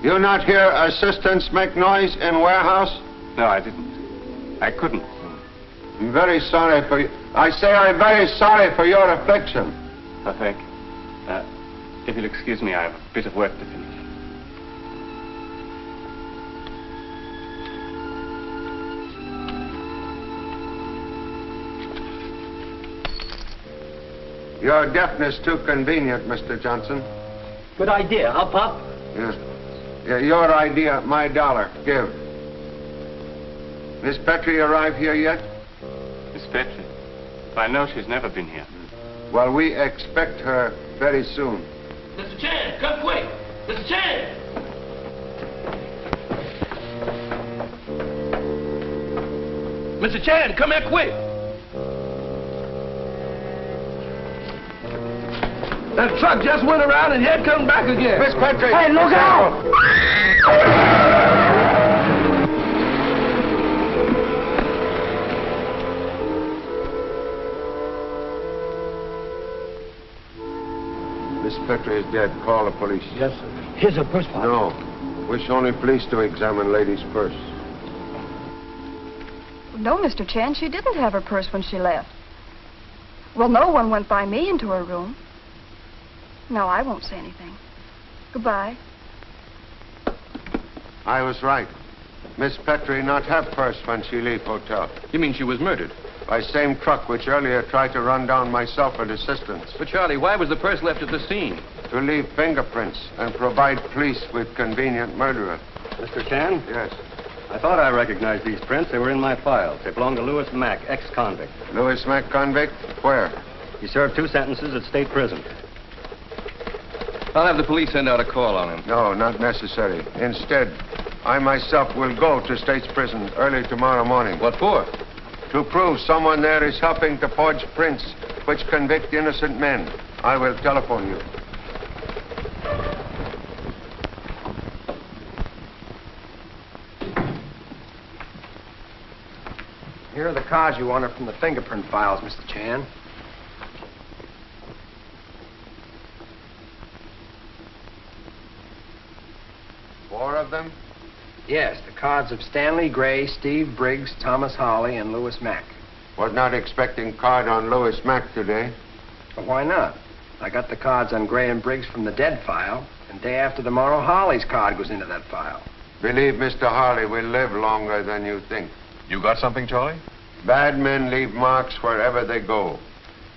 S8: You not hear assistants make noise in warehouse?
S13: No, I didn't. I couldn't.
S8: I'm very sorry for you. I say I'm very sorry for your affliction.
S13: Oh, thank you. If you'll excuse me, I have a bit of work to finish.
S8: Your deafness too convenient, Mr. Johnson.
S10: Good idea, huh, Pop?
S8: Yes. Yeah, your idea, my dollar. Give. Miss Petrie arrived here yet?
S13: Miss Petrie? I know she's never been here.
S8: Well, we expect her very soon.
S9: Mr. Chan, come quick. Mr. Chan. Mr. Chan, come here quick. That truck just went around and here it comes back again.
S8: Miss Petrie!
S10: Hey, look out!
S8: Miss Petrie is dead. Call the police.
S10: Yes, sir. Here's her purse, Pop.
S8: No. Wish only police to examine lady's purse.
S4: No, Mr. Chan, she didn't have her purse when she left. Well, no one went by me into her room. No, I won't say anything. Goodbye.
S8: I was right. Miss Petrie not have purse when she leave hotel.
S3: You mean she was murdered?
S8: By same truck which earlier tried to run down myself and assistants.
S3: But, Charlie, why was the purse left at the scene?
S8: To leave fingerprints and provide police with convenient murderer.
S16: Mr. Chan?
S8: Yes.
S16: I thought I recognized these prints. They were in my files. They belong to Lewis Mack, ex-convict.
S8: Lewis Mack, convict? Where?
S16: He served 2 sentences at state prison.
S3: I'll have the police send out a call on him.
S8: No, not necessary. Instead, I myself will go to state's prison early tomorrow morning.
S3: What for?
S8: To prove someone there is helping to forge prints which convict innocent men. I will telephone you.
S10: Here are the cards you wanted from the fingerprint files, Mr. Chan.
S8: Four of them?
S10: Yes, the cards of Stanley Gray, Steve Briggs, Thomas Harley, and Lewis Mack.
S8: Was not expecting card on Lewis Mack today.
S10: But why not? I got the cards on Gray and Briggs from the dead file, and day after tomorrow, Harley's card goes into that file.
S8: Believe Mr. Harley will live longer than you think.
S7: You got something, Charlie?
S8: Bad men leave marks wherever they go.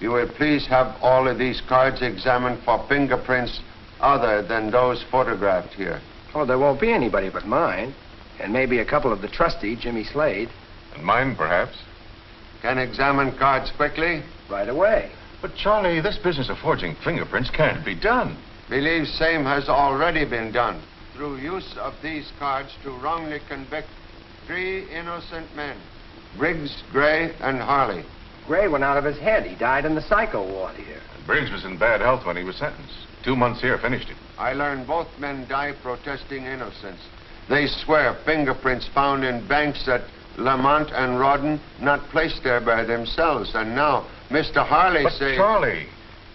S8: You will please have all of these cards examined for fingerprints other than those photographed here.
S10: Oh, there won't be anybody but mine. And maybe a couple of the trustee, Jimmy Slade.
S7: And mine, perhaps.
S8: Can examine cards quickly?
S10: Right away.
S7: But, Charlie, this business of forging fingerprints can't be done.
S8: Believe same has already been done through use of these cards to wrongly convict 3 innocent men, Briggs, Gray, and Harley.
S10: Gray went out of his head. He died in the psycho ward here.
S7: Briggs was in bad health when he was sentenced. 2 months here finished it.
S8: I learned both men died protesting innocence. They swear fingerprints found in banks at Lamont and Rawdon not placed there by themselves. And now Mr. Harley
S7: But
S8: says...
S7: Charlie,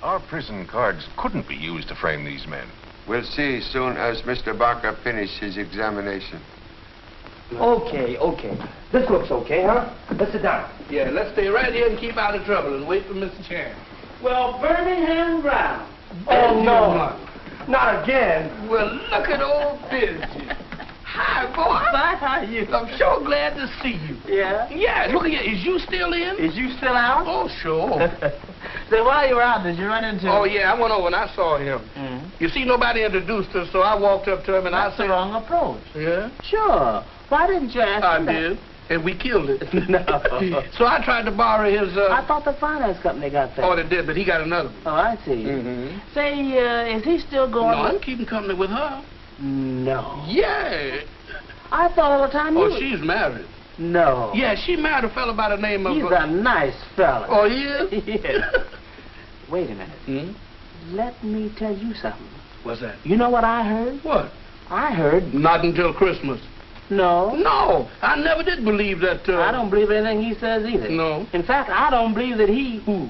S7: our prison cards couldn't be used to frame these men.
S8: We'll see soon as Mr. Barker finishes his examination.
S10: Okay. This looks okay, huh? Let's sit down.
S9: Yeah, let's stay right here and keep out of trouble and wait for Mr. Chan.
S18: Well, Birmingham Brown.
S10: Oh, no. Not again.
S9: Well, look at old Busy. Hi, boy.
S18: Fine, how are you?
S9: I'm sure glad to see you.
S18: Yeah?
S9: Yeah, look at you. Is you still in?
S18: Is you still out?
S9: Oh, sure.
S18: So while you were out, did you run into...
S9: Oh, yeah, I went over and I saw him.
S18: Mm-hmm.
S9: You see, nobody introduced us, so I walked up to him and
S18: That's
S9: I said...
S18: the wrong approach.
S9: Yeah?
S18: Sure. Why didn't you ask
S9: I
S18: him that?
S9: did, and we killed it.
S18: No.
S9: So I tried to borrow his...
S18: I thought the finance company got that.
S9: Oh, they did, but he got another one.
S18: Oh, I see.
S9: Mm-hmm.
S18: Say, is he still going...
S9: No, I'm keeping company with her.
S18: No.
S9: Yeah.
S18: I thought all the time you...
S9: Oh, she's married.
S18: No.
S9: Yeah, she married a fella by the name of...
S18: He's a nice fella.
S9: Oh, he is?
S18: Yes. Wait a minute.
S9: Hmm?
S18: Let me tell you something.
S9: What's that?
S18: You know what I heard?
S9: What?
S18: I heard...
S9: Not until Christmas.
S18: No.
S9: No, I never did believe that...
S18: I don't believe anything he says either.
S9: No.
S18: In fact, I don't believe that he...
S9: Who?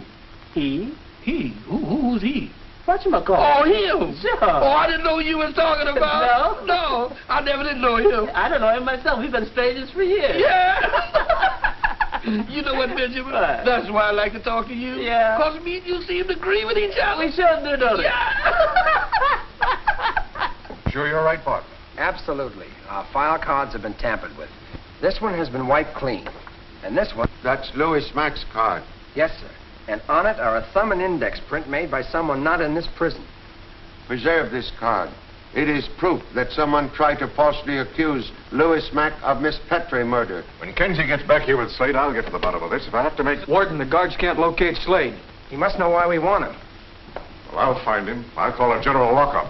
S18: He?
S9: He? Who's he?
S18: Whatchamacallit?
S9: Oh, him?
S18: Sure.
S9: Oh, I didn't know you was talking about... No, I never did know him.
S18: I don't know him myself. We've been strangers for years.
S9: Yeah. You know what, Benjamin?
S18: What?
S9: That's why I like to talk to you.
S18: Yeah.
S9: Because me and you seem to agree with each other.
S18: We sure do, don't we?
S9: Yeah.
S7: Sure you're right, partner?
S10: Absolutely. Our file cards have been tampered with. This one has been wiped clean. And this one...
S8: That's Louis Mack's card.
S10: Yes, sir. And on it are a thumb and index print made by someone not in this prison.
S8: Preserve this card. It is proof that someone tried to falsely accuse Louis Mack of Miss Petrie murder.
S7: When Kenzie gets back here with Slade, I'll get to the bottom of this. If I have to make...
S11: Warden, the guards can't locate Slade.
S10: He must know why we want him.
S7: Well, I'll find him. I'll call a general lockup.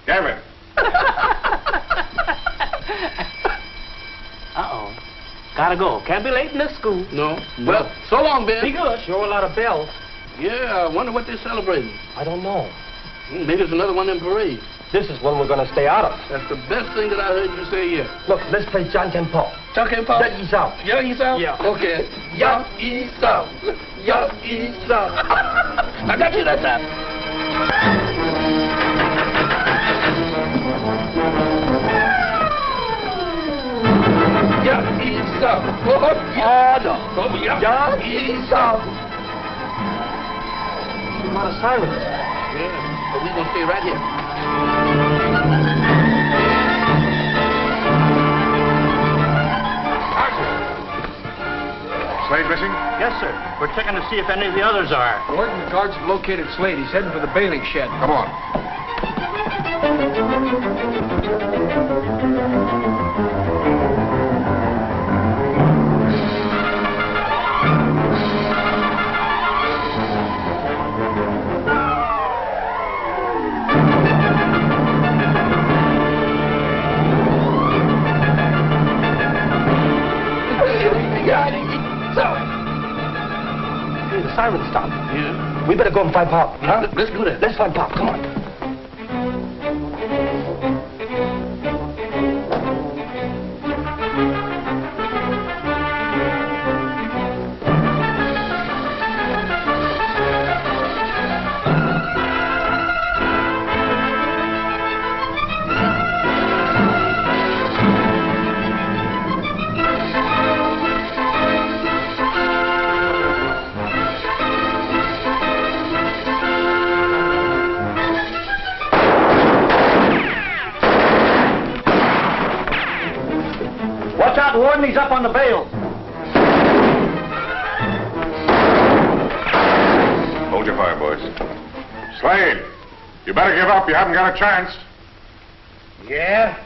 S7: Gavin.
S18: Uh-oh. Gotta go. Can't be late in this school.
S9: No. Well, so long, Ben.
S18: Be good.
S10: Sure a lot of bells.
S9: Yeah, I wonder what they're celebrating.
S10: I don't know.
S9: Maybe it's another one of them parades.
S10: This is one we're going to stay out of.
S9: That's the best thing that I heard you say yet.
S10: Look, let's play John Ken Paul.
S9: Chuck and Paul?
S10: That eats out.
S9: Yeah, eats out?
S10: Yeah.
S9: Okay. Yeah, eats out. Yeah, eats out. I got you that time. Yeah, eats out. Oh, yeah. No. Oh, yeah, eats out.
S10: A lot of sirens.
S9: Yeah, but we're going to stay right here.
S7: Slade missing?
S18: Yes, sir. We're checking to see if any of the others are.
S11: Warden, the guards have located Slade. He's heading for the baling shed.
S7: Come on.
S10: Hey, the siren stopped.
S9: Yeah.
S10: We better go and find Pop. Huh?
S9: Let's do that.
S10: Let's find Pop. Come on.
S18: Watch out, Warden. He's up on the bales.
S7: Hold your fire, boys. Slade, you better give up. You haven't got a chance.
S15: Yeah?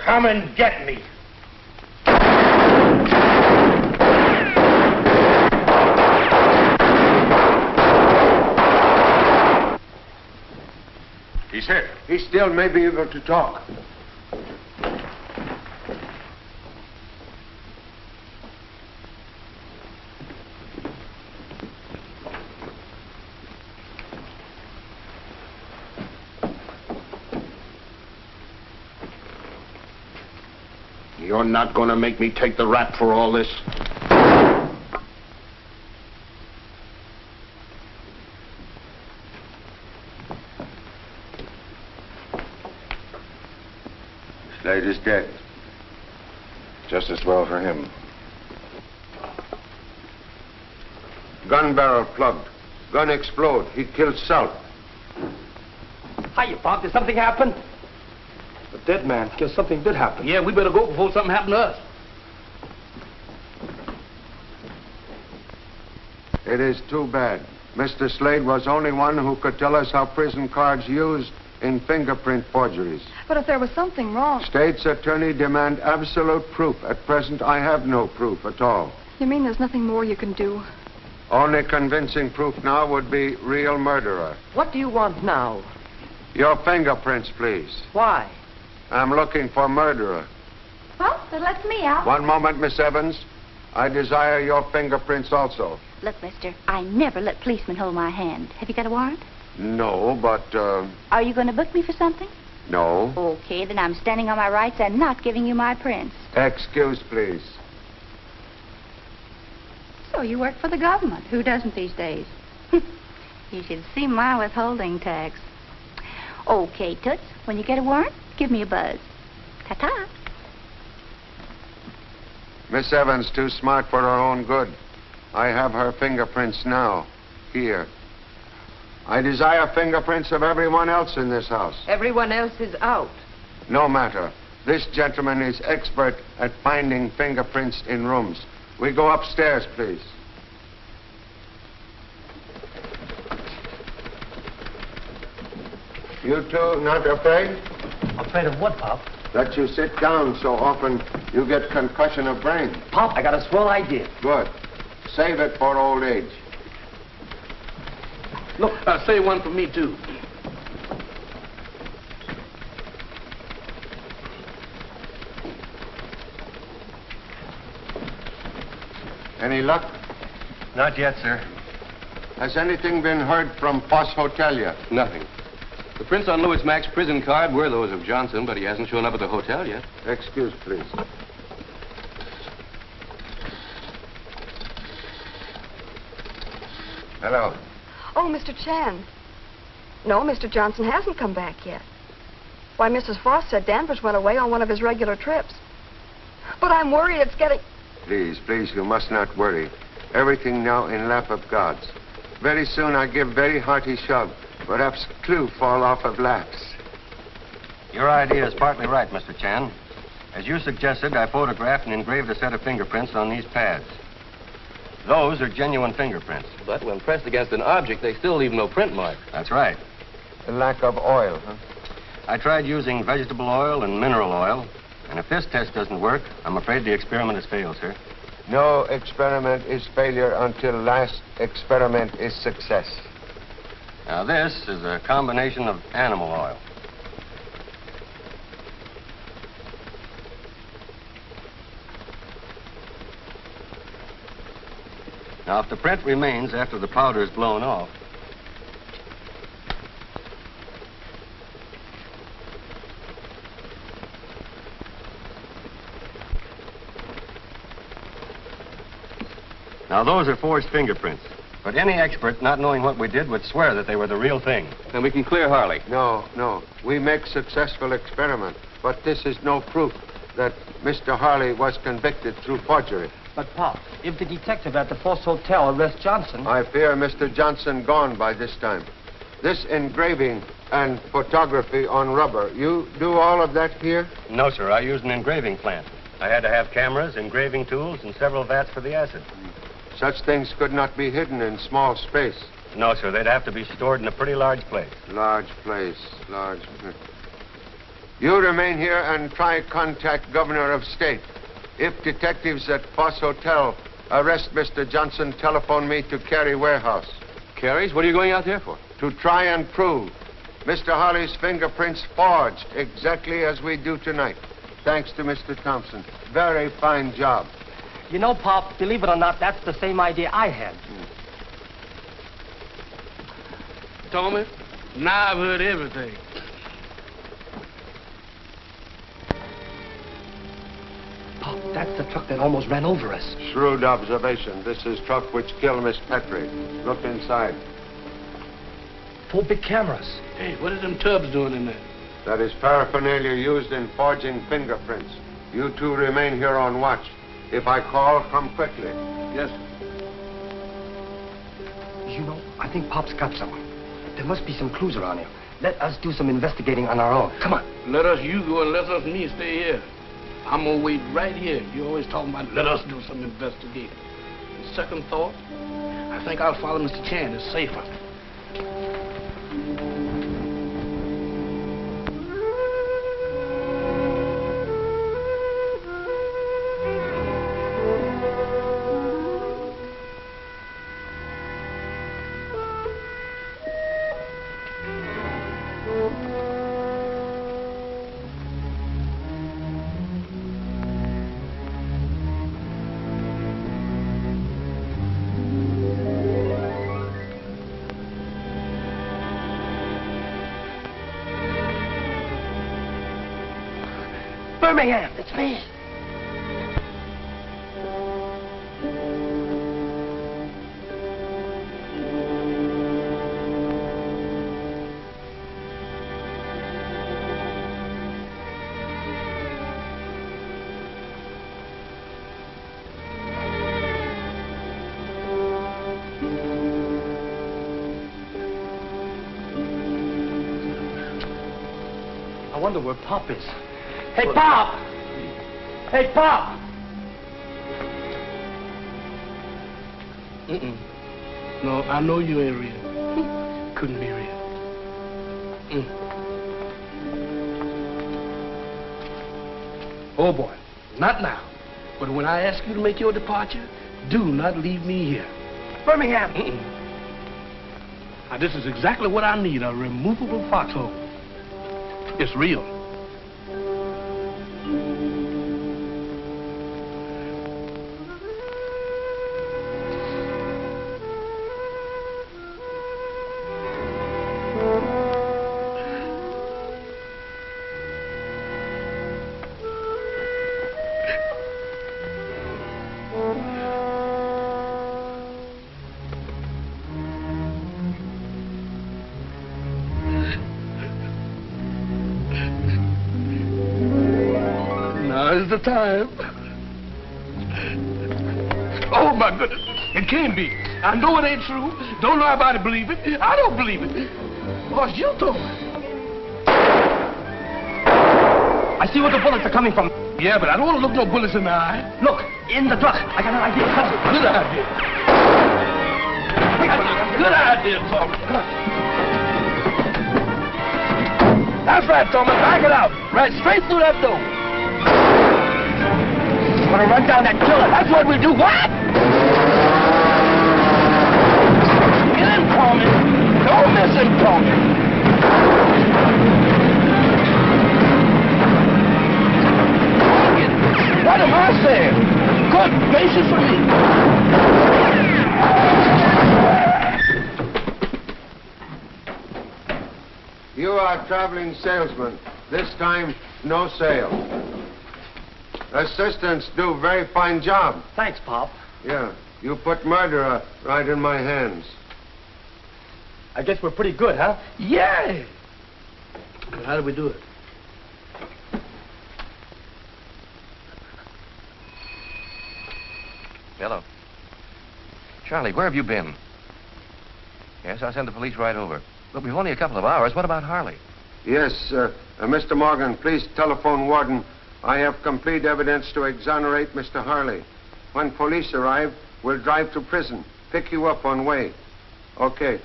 S15: Come and get me.
S7: He's hit.
S8: He still may be able to talk.
S14: You're not going to make me take the rap for all this.
S8: Slade is dead.
S7: Just as well for him.
S8: Gun barrel plugged. Gun explode. He killed Salt.
S10: Hiya, Pop. Did something happen? The dead man. Guess something did happen.
S9: Yeah, we better go before something happens to us.
S8: It is too bad. Mr. Slade was only one who could tell us how prison cards used in fingerprint forgeries.
S4: But if there was something wrong...
S8: State's attorney demand absolute proof. At present, I have no proof at all.
S4: You mean there's nothing more you can do?
S8: Only convincing proof now would be real murderer.
S2: What do you want now?
S8: Your fingerprints, please.
S2: Why?
S8: I'm looking for murderer.
S12: Well, that lets me out.
S8: One moment, Miss Evans. I desire your fingerprints also.
S12: Look, mister, I never let policemen hold my hand. Have you got a warrant?
S8: No, but,
S12: Are you going to book me for something?
S8: no.
S12: Okay, then I'm standing on my rights and not giving you my prints.
S8: Excuse, please.
S12: So you work for the government. Who doesn't these days? You should see my withholding tax. Okay, Toots, when you get a warrant, give me a buzz. Ta-ta.
S8: Miss Evans too smart for her own good. I have her fingerprints now. Here. I desire fingerprints of everyone else in this house.
S2: Everyone else is out.
S8: No matter. This gentleman is expert at finding fingerprints in rooms. We go upstairs, please. You two not afraid?
S10: Afraid of what, Pop?
S8: That you sit down so often you get concussion of brain.
S10: Pop, I got a swell idea.
S8: Good. Save it for old age.
S9: Look, say one for me, too.
S8: Any luck?
S16: Not yet, sir.
S8: Has anything been heard from Foss Hotel yet?
S3: Nothing. The prints on Louis Mack's prison card were those of Johnson, but he hasn't shown up at the hotel yet.
S8: Excuse, please. Hello.
S4: Oh, Mr. Chan. No, Mr. Johnson hasn't come back yet. Why, Mrs. Foss said Danvers went away on one of his regular trips. But I'm worried it's getting...
S8: Please, please, you must not worry. Everything now in lap of God's. Very soon I give very hearty shove. Perhaps clue fall off of laps.
S16: Your idea is partly right, Mr. Chan. As you suggested, I photographed and engraved a set of fingerprints on these pads. Those are genuine fingerprints.
S3: But when pressed against an object, they still leave no print mark.
S16: That's right.
S8: The lack of oil, huh?
S16: I tried using vegetable oil and mineral oil, and if this test doesn't work, I'm afraid the experiment has failed, sir.
S8: No experiment is failure until last experiment is success.
S16: Now, this is a combination of animal oil. Now, if the print remains after the powder is blown off, now those are forged fingerprints. But any expert not knowing what we did would swear that they were the real thing.
S3: Then we can clear Harley.
S8: No, no. We make successful experiment. But this is no proof that Mr. Harley was convicted through forgery.
S10: But, Pop, if the detective at the Foss Hotel arrests Johnson...
S8: I fear Mr. Johnson gone by this time. This engraving and photography on rubber, you do all of that here?
S16: No, sir. I used an engraving plant. I had to have cameras, engraving tools, and several vats for the acid.
S8: Such things could not be hidden in small space.
S16: No, sir. They'd have to be stored in a pretty large place.
S8: Large place, large place. You remain here and try contact Governor of State. If detectives at Foss Hotel arrest Mr. Johnson, telephone me to Cary Warehouse.
S3: Cary's? What are you going out there for?
S8: To try and prove Mr. Harley's fingerprints forged exactly as we do tonight. Thanks to Mr. Thompson. Very fine job.
S10: You know, Pop, believe it or not, that's the same idea I had.
S9: Tommy, now I've heard everything.
S10: That's the truck that almost ran over us.
S8: Shrewd observation. This is truck which killed Miss Petrie. Look inside.
S10: 4 big cameras.
S9: Hey, what are them tubs doing in there?
S8: That is paraphernalia used in forging fingerprints. You two remain here on watch. If I call, come quickly.
S9: Yes.
S10: You know, I think Pop's got some. There must be some clues around here. Let us do some investigating on our own. Come on.
S9: Let us you go and let us me stay here. I'm gonna wait right here. You always talking about let us do some investigating. And second thought, I think I'll follow Mr. Chan. It's safer.
S10: Birmingham, it's me. I wonder where Pop is. Hey, Pop! Hey, Pop!
S9: No, I know you ain't real. Couldn't be real. Oh, boy. Not now. But when I ask you to make your departure, do not leave me here.
S10: Birmingham!
S9: Now, this is exactly what I need, a removable foxhole. It's real. Now's the time. Oh, my goodness. It can't be. I know it ain't true. Don't nobody believe it. I don't believe it. Because you told me.
S10: I see where the bullets are coming from.
S9: Yeah, but I don't want to look no bullets in the eye.
S10: Look, in the truck. I got an idea.
S9: Good idea. Good idea, Thomas. That's right, Thomas. Back it up. Right straight through that door.
S10: Want to run down that killer?
S9: That's what we'll do. What? Get him, Tommy. Don't miss him, Tommy. What am I saying? Good gracious for me.
S8: You are a traveling salesman. This time, no sale. Assistants do very fine job.
S10: Thanks, Pop.
S8: Yeah, you put murderer right in my hands.
S10: I guess we're pretty good, huh?
S9: Yeah. But how do we do it?
S3: Hello. Charlie, where have you been? Yes, I'll send the police right over. Look, we've only a couple of hours. What about Harley?
S8: Yes, Mr. Morgan, please telephone Warden. I have complete evidence to exonerate Mr. Harley. When police arrive, we'll drive to prison, pick you up on way. Okay.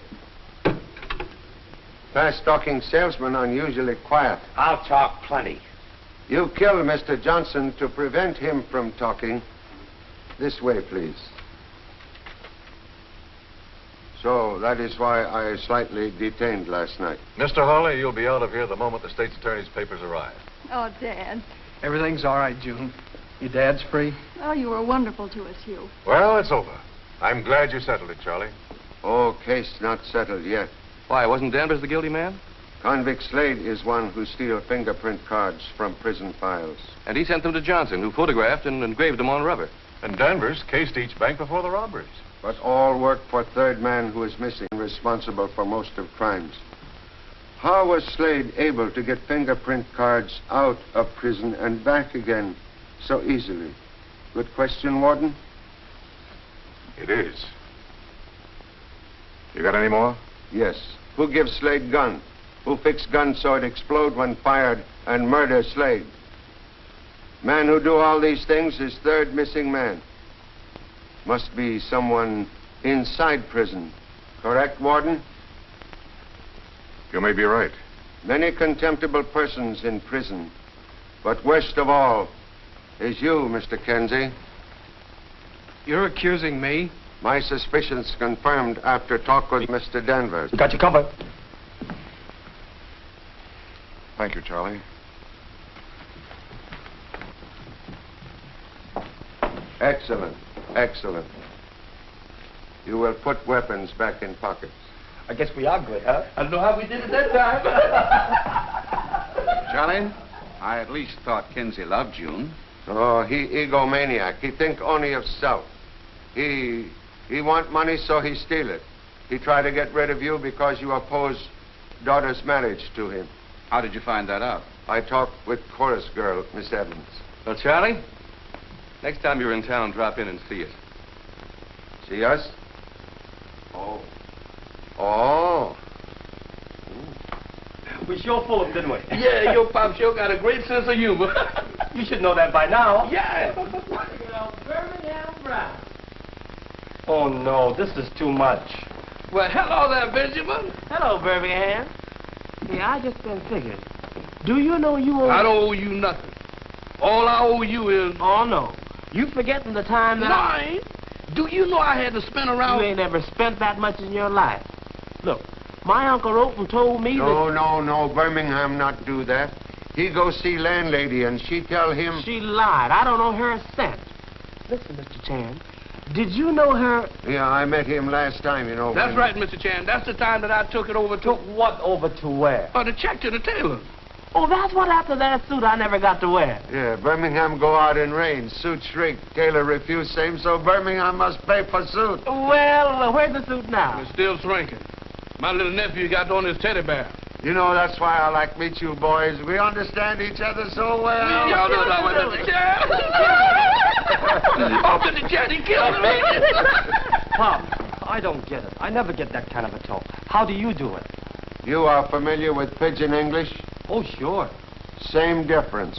S8: Fast-talking salesmen are usually quiet.
S5: I'll talk plenty.
S8: You killed Mr. Johnson to prevent him from talking. This way, please. So that is why I slightly detained last night.
S7: Mr. Harley, you'll be out of here the moment the state's attorney's papers arrive.
S4: Oh, Dad.
S11: Everything's all right, June. Your dad's free?
S4: Oh, you were wonderful to us, Hugh.
S7: Well, it's over. I'm glad you settled it, Charlie.
S8: Oh, case not settled yet.
S3: Why, wasn't Danvers the guilty man?
S8: Convict Slade is one who steals fingerprint cards from prison files.
S3: And he sent them to Johnson, who photographed and engraved them on rubber.
S7: And Danvers cased each bank before the robberies.
S8: But all work for third man who is missing, responsible for most of crimes. How was Slade able to get fingerprint cards out of prison and back again so easily? Good question, Warden.
S7: It is. You got any more?
S8: Yes. Who gives Slade gun? Who fixed gun so it explode when fired and murder Slade? Man who do all these things is third missing man. Must be someone inside prison. Correct, Warden?
S7: You may be right.
S8: Many contemptible persons in prison. But worst of all is you, Mr. Kenzie.
S11: You're accusing me?
S8: My suspicions confirmed after talk with Mr. Danvers.
S10: Got you covered.
S7: Thank you, Charlie.
S8: Excellent. Excellent. You will put weapons back in pockets.
S10: I guess we are good, huh?
S9: I don't know how we did it that time.
S6: Charlie, I at least thought Kenzie loved June.
S8: Oh, he egomaniac. He think only of self. He want money, so he steal it. He try to get rid of you because you oppose daughter's marriage to him.
S6: How did you find that out?
S8: I talked with chorus girl, Miss Evans.
S3: Well, Charlie, next time you're in town, drop in and see us.
S8: See us? Oh. Oh.
S10: We sure full of them, didn't we?
S9: Yeah, your pop sure got a great sense of humor.
S10: You should know that by now.
S9: Yeah.
S10: Birmingham Brown. Oh, no, this is too much.
S9: Well, hello there, Benjamin.
S18: Hello, Birmingham. Yeah, I just been figuring. Do you know you owe...
S9: I don't owe you nothing. All I owe you is...
S18: Oh, no. You forgetting the time that
S9: No, I ain't. Do you know I had to spin around...
S18: You ain't ever spent that much in your life. Look, my uncle wrote and told me
S8: No,
S18: that...
S8: no, Birmingham not do that. He go see landlady and she tell him...
S18: She lied. I don't know her a cent. Listen, Mr. Chan, did you know her...
S8: Yeah, I met him last time, you know.
S9: That's right, Mr. Chan. That's the time that I took it over to...
S10: Took what over to where?
S9: The check to the tailor.
S18: Oh, that's what after that suit I never got to wear.
S8: Yeah, Birmingham go out in rain. Suit shrink. Tailor refuse same, so Birmingham must pay for suit.
S18: Well, where's the suit now?
S9: It's still shrinking. My little nephew got on his teddy bear.
S8: You know, that's why I like meet you boys. We understand each other so well.
S9: Y'all know that one, Mr. Chan. Oh, Mr. Chan, he killed me.
S10: Pop, I don't get it. I never get that kind of a talk. How do you do it?
S8: You are familiar with pidgin English?
S10: Oh, sure.
S8: Same difference.